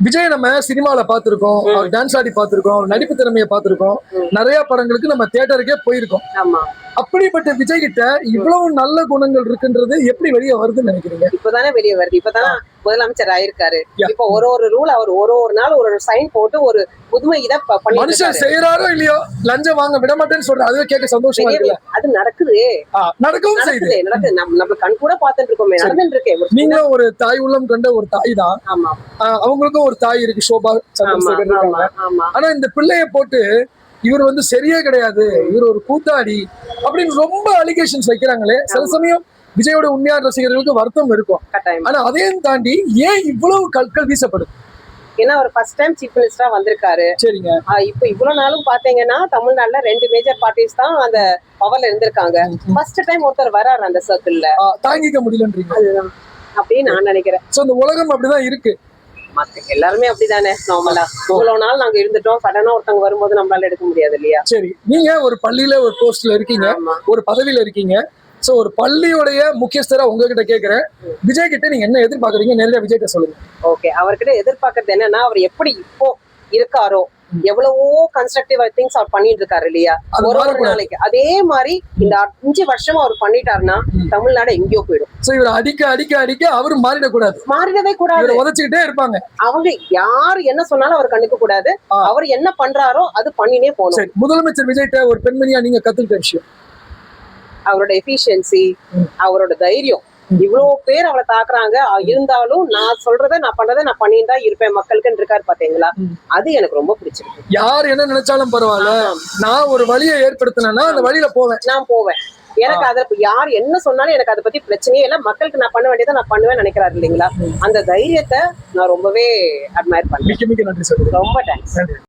விஜய் நம்ம சினிமால பாத்திருக்கோம், அவர் டான்ஸ் ஆடி பாத்திருக்கோம், அவர் நடிப்பு திறமையை பாத்திருக்கோம், நிறைய படங்களுக்கு நம்ம தியேட்டருக்கே போயிருக்கோம். ஆமா. அப்படிப்பட்ட விஜய் கிட்ட இவ்வளவு நல்ல குணங்கள் இருக்குன்றது எப்படி வெளியே வருதுன்னு நினைக்கிறீங்க? இப்பதானே வெளியே வருது. இப்பதானே முதலமைச்சர் ஆயிருக்காரு. Yeah. இப்ப ஒரு ரூல் அவர் ஒரு நாள் ஒரு சைன் போட்டு ஒரு புதுமை இதை பண்ணிட்டு மனுஷன் இருக்காரு. செய்யறாரோ இல்லையோ லஞ்சம் வாங்க விட மாட்டேன்னு சொல்றேன். அதுவே கேட்க சந்தோஷமா இருக்குல்ல? அது நடக்குது நடக்கவும் செய்யுது. நடக்குது. நம்ம கண் கூட பாத்துட்டு இருக்கோமே, நடந்துட்டு இருக்கேன். நீங்களும் ஒரு தாய் உள்ளம் கண்ட ஒரு தாய் தான். ஆமா. அவங்களுக்கும் ஒரு தாய் இருக்கு, சோபா சந்திரசேகர் இருக்காங்க. ஆமா. ஆனா இந்த பிள்ளைய போட்டு இவர் வந்து சரியே கிடையாது, இவர் ஒரு கூத்தாடி அப்படின்னு ரொம்ப அலிகேஷன்ஸ் வைக்கிறாங்களே. சில சமயம் விஜயோட உண்மையான ரசிகர்களுக்கு வருத்தம் இருக்கும். ஆனா அதையும் தாண்டி ஏன் இவ்வளவு கற்கள் வீசப்படுது? ஏன்னா அவர் ஃபர்ஸ்ட் டைம் சீஃப் மினிஸ்டரா வந்திருக்காரு. சரிங்க. இப்ப இவ்வளவு நாளும் பாத்தீங்கன்னா தமிழ்நாட்டுல 2 மேஜர் பார்ட்டிஸ் தான் அந்த பவர்ல இருந்திருக்காங்க. ஃபர்ஸ்ட் டைம் ஒருத்தர் வராரு அந்த சர்க்கிள்ல. தாங்கிக்க முடியலன்றீங்க? அதுதான் அப்படின்னு நான் நினைக்கிறேன். சோ இந்த உலகம் அப்படிதான் இருக்கு. எல்லாருமே அப்படிதானே நார்மலா. இவ்வளவு நாள் நாங்க இருந்துட்டோம், சடனா ஒருத்தவங்க வரும்போது நம்மளால எடுக்க முடியாது இல்லையா? சரி, நீங்க ஒரு பள்ளியில ஒரு போஸ்ட்ல இருக்கீங்க, ஒரு பதவியில இருக்கீங்க. சோ ஒரு பள்ளியோடைய முக்கியஸ்தரா உங்ககிட்ட கேக்குறேன், விஜய் கிட்ட நீங்க என்ன எதிர்பார்க்கறீங்க? நேரடியா விஜய் கிட்ட சொல்லுங்க. ஓகே, அவர்கிட்ட எதிர்பார்க்கறது என்னன்னா, அவர் எப்படி இப்போ இருக்காரோ, எவ்வளவோ கன்ஸ்ட்ரக்டிவ் திங்ஸ் அவர் பண்ணிட்டு இருக்காரு இல்லையா? ஒரு நாளைக்கு அதே மாதிரி இந்த 5 வருஷமா அவர் பண்ணிட்டாருன்னா தமிழ்நாடு எங்கேயோ போயிடும். சோ இவர் அடிக்க அடிக்க அடிக்க அவரு மாறிடக்கூடாது. மாறிடவே கூடாது. உதச்சிக்கிட்டே இருப்பாங்க. அவங்க யாரு என்ன சொன்னாலும் அவர் கண்டுக்க கூடாது. அவர் என்ன பண்றாரோ அது பண்ணினே போகணும். சரி, முதலமைச்சர் விஜய்கிட்ட ஒரு பெண்மணியா நீங்க கத்துக்கிட்ட விஷயம்? அவரோட எஃபிஷியன்சி, அவரோட தைரியம். இவ்வளவு பேர் அவளை தாக்குறாங்க, இருந்தாலும் நான் சொல்றதை நான் பண்றதை நான் பண்ணிட்டு தான் இருப்பேன் மக்களுக்குன்னு இருக்காரு பாத்தீங்களா? அது எனக்கு ரொம்ப பிடிச்சிருக்கு. யார் என்ன நினைச்சாலும் பரவாயில்ல, நான் ஒரு வழியை ஏற்படுத்தினா அந்த வழியில போவேன், நான் போவேன். எனக்கு அதை யார் என்ன சொன்னாலும் எனக்கு அதை பத்தி பிரச்சனையே இல்லை. மக்களுக்கு நான் பண்ண வேண்டியதை நான் பண்ணுவேன் நினைக்கிறாரு இல்லைங்களா? அந்த தைரியத்தை நான் ரொம்பவே அட்மையர் பண்ணேன். மிக்க மிக்க நன்றி சார். ரொம்ப தேங்க்ஸ்.